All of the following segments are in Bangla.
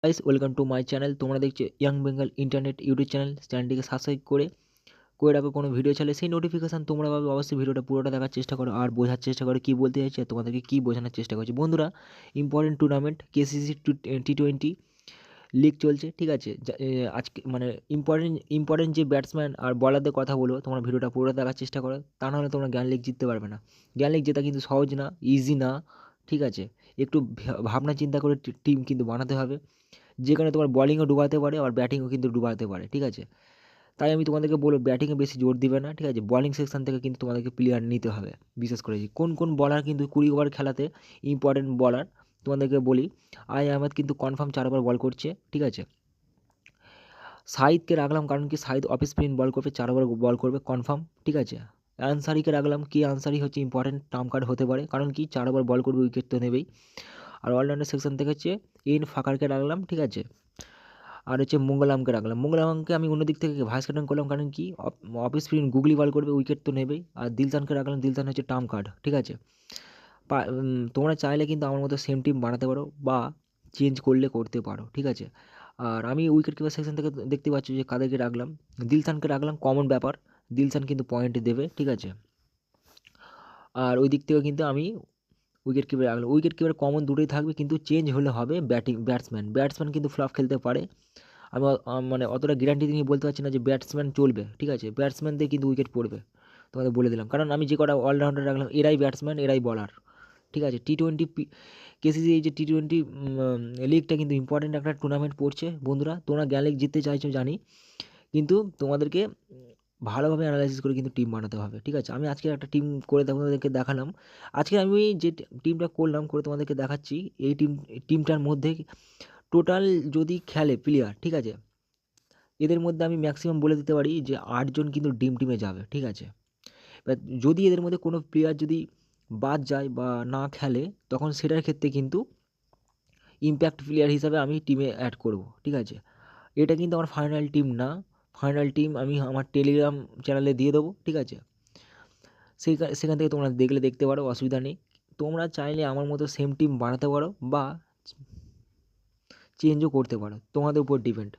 Guys welcome to my channel. তোমরা দেখছো ইয়াং বেঙ্গল ইন্টারনেট ইউটিউব চ্যানেলটিকে সাবস্ক্রাইব করে রাখো। কোনো ভিডিও চাইলে সেই নোটিফিকেশান তোমরা পাবে। অবশ্যই ভিডিওটা পুরোটা দেখার চেষ্টা করো আর বোঝার চেষ্টা করো কী বলতে চাইছি আর তোমাদেরকে কী বোঝানোর চেষ্টা করছি। বন্ধুরা, important tournament KCC T20 league চলছে, ঠিক আছে। আজকে মানে ইম্পর্টেন্ট যে ব্যাটসম্যান আর বলারদের কথা বলবো, তোমরা ভিডিওটা পুরোটা দেখার চেষ্টা করো। তা নাহলে তোমরা জ্ঞান লিগ জিততে পারবে না। জ্ঞান লিগ জেতা কিন্তু সহজ না, ইজি না, ঠিক আছে। একটু ভাবনা চিন্তা করে টিম কিন্তু বানাতে হবে, যেখানে তোমার বলিংও ডুবাতে পারে আবার ব্যাটিংও কিন্তু ডুবাতে পারে, ঠিক আছে। তাই আমি তোমাদেরকে বলবো ব্যাটিংয়ে বেশি জোর দিবে না, ঠিক আছে। বলিং সেকশন থেকে কিন্তু তোমাদেরকে প্লেয়ার নিতে হবে। বিশেষ করে কোন কোন বলার কিন্তু 20 ওভার খেলাতে ইম্পর্টেন্ট বলার তোমাদেরকে বলি। আহমেদ কিন্তু কনফার্ম 4 ওভার বল করছে, ঠিক আছে। সাঈদকে রাখলাম কারণ কি সাঈদ অফ স্পিন বল করবে, 4 ওভার বল করবে কনফার্ম, ঠিক আছে। আনসারিকে রাখলাম কি আনসারি হচ্ছে ইম্পর্টেন্ট টার্ম কার্ড হতে পারে, কারণ কি 4 ওভার বল করবে, উইকেট তো নেবেই। আর অলরাউন্ডার সেকশন থেকে হচ্ছে ফাকারকে রাখলাম, ঠিক আছে। আর হচ্ছে মঙ্গলামকে রাখলাম। মঙ্গলামকে আমি অন্য দিক থেকে ভাইস ক্যাপ্টেন করলাম, কারণ কি অফ স্পিন গুগলি বল করবে, উইকেট তো নেবেই। আর দিলশানকে রাখলাম, দিলশান হচ্ছে টার্ম কার্ড, ঠিক আছে। তোমরা চাইলে কিন্তু আমার মতো সেম টিম বানাতে পারো বা চেঞ্জ করলে করতে পারো, ঠিক আছে। আর আমি উইকেট কিপার সেকশন থেকে দেখতে পাচ্ছি যে কাদেরকে রাখলাম। দিলশানকে রাখলাম, কমন ব্যাপার, দিলশান কিন্তু পয়েন্ট দেবে, ঠিক আছে। আর ওই দিক থেকেও কিন্তু আমি উইকেট কিপার রাখলাম। উইকেট কিপার কমন দুটোই থাকবে, কিন্তু চেঞ্জ হলে হবে ব্যাটসম্যান কিন্তু ফ্লপ খেলতে পারে। আমি মানে অতটা গ্যারান্টি নিয়ে বলতে পারছি না যে ব্যাটসম্যান চলবে, ঠিক আছে। ব্যাটসম্যান দিয়ে কিন্তু উইকেট পড়বে, তোমাদের বলে দিলাম। কারণ আমি যে কটা অলরাউন্ডার রাখলাম এরাই ব্যাটসম্যান, এরাই বলার, ঠিক আছে। T20 কেসিসি এই যে T20 লিগটা কিন্তু ইম্পর্টেন্ট একটা টুর্নামেন্ট পড়ছে। বন্ধুরা, তোমরা জ্ঞান লিগ জিততে চাইছো জানি, কিন্তু তোমাদেরকে ভালোভাবে অ্যানালাইসিস করে কিন্তু টিম বানাতে হবে, ঠিক আছে। আমি আজকে একটা টিম করে তোমাদেরকে দেখালাম। আজকে আমি যে টিমটা করলাম করে তোমাদেরকে দেখাচ্ছি, এই টিমটার মধ্যে টোটাল যদি খেলে প্লেয়ার, ঠিক আছে, এদের মধ্যে আমি ম্যাক্সিমাম বলে দিতে পারি যে 8 জন কিন্তু ড্রিম টিমে যাবে, ঠিক আছে। এবার যদি এদের মধ্যে কোনো প্লেয়ার যদি বাদ যায় বা না খেলে, তখন সেটার ক্ষেত্রে কিন্তু ইম্প্যাক্ট প্লেয়ার হিসাবে আমি টিমে অ্যাড করব, ঠিক আছে। এটা কিন্তু আমার ফাইনাল টিম না। ফাইনাল টিম আমি আমার টেলিগ্রাম চ্যানেলে দিয়ে দেবো, ঠিক আছে। সেখান থেকে তোমরা দেখতে পারো, অসুবিধা নেই। তোমরা চাইলে আমার মতো সেম টিম বানাতে পারো বা চেঞ্জও করতে পারো, তোমাদের উপর ডিপেন্ড।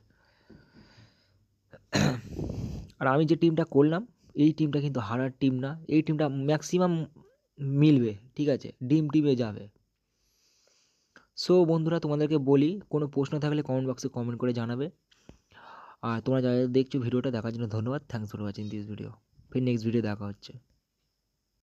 আর আমি যে টিমটা করলাম, এই টিমটা কিন্তু হারার টিম না। এই টিমটা ম্যাক্সিমাম মিলবে, ঠিক আছে, ড্রিম টিমে যাবে। সো বন্ধুরা, তোমাদেরকে বলি কোনো প্রশ্ন থাকলে কমেন্ট বক্সে কমেন্ট করে জানাবে। আর তোমরা যারা দেখছো ভিডিওটা দেখার জন্য ধন্যবাদ। Thanks for watching this video. ফির নেক্সট ভিডিও দেখা হচ্ছে।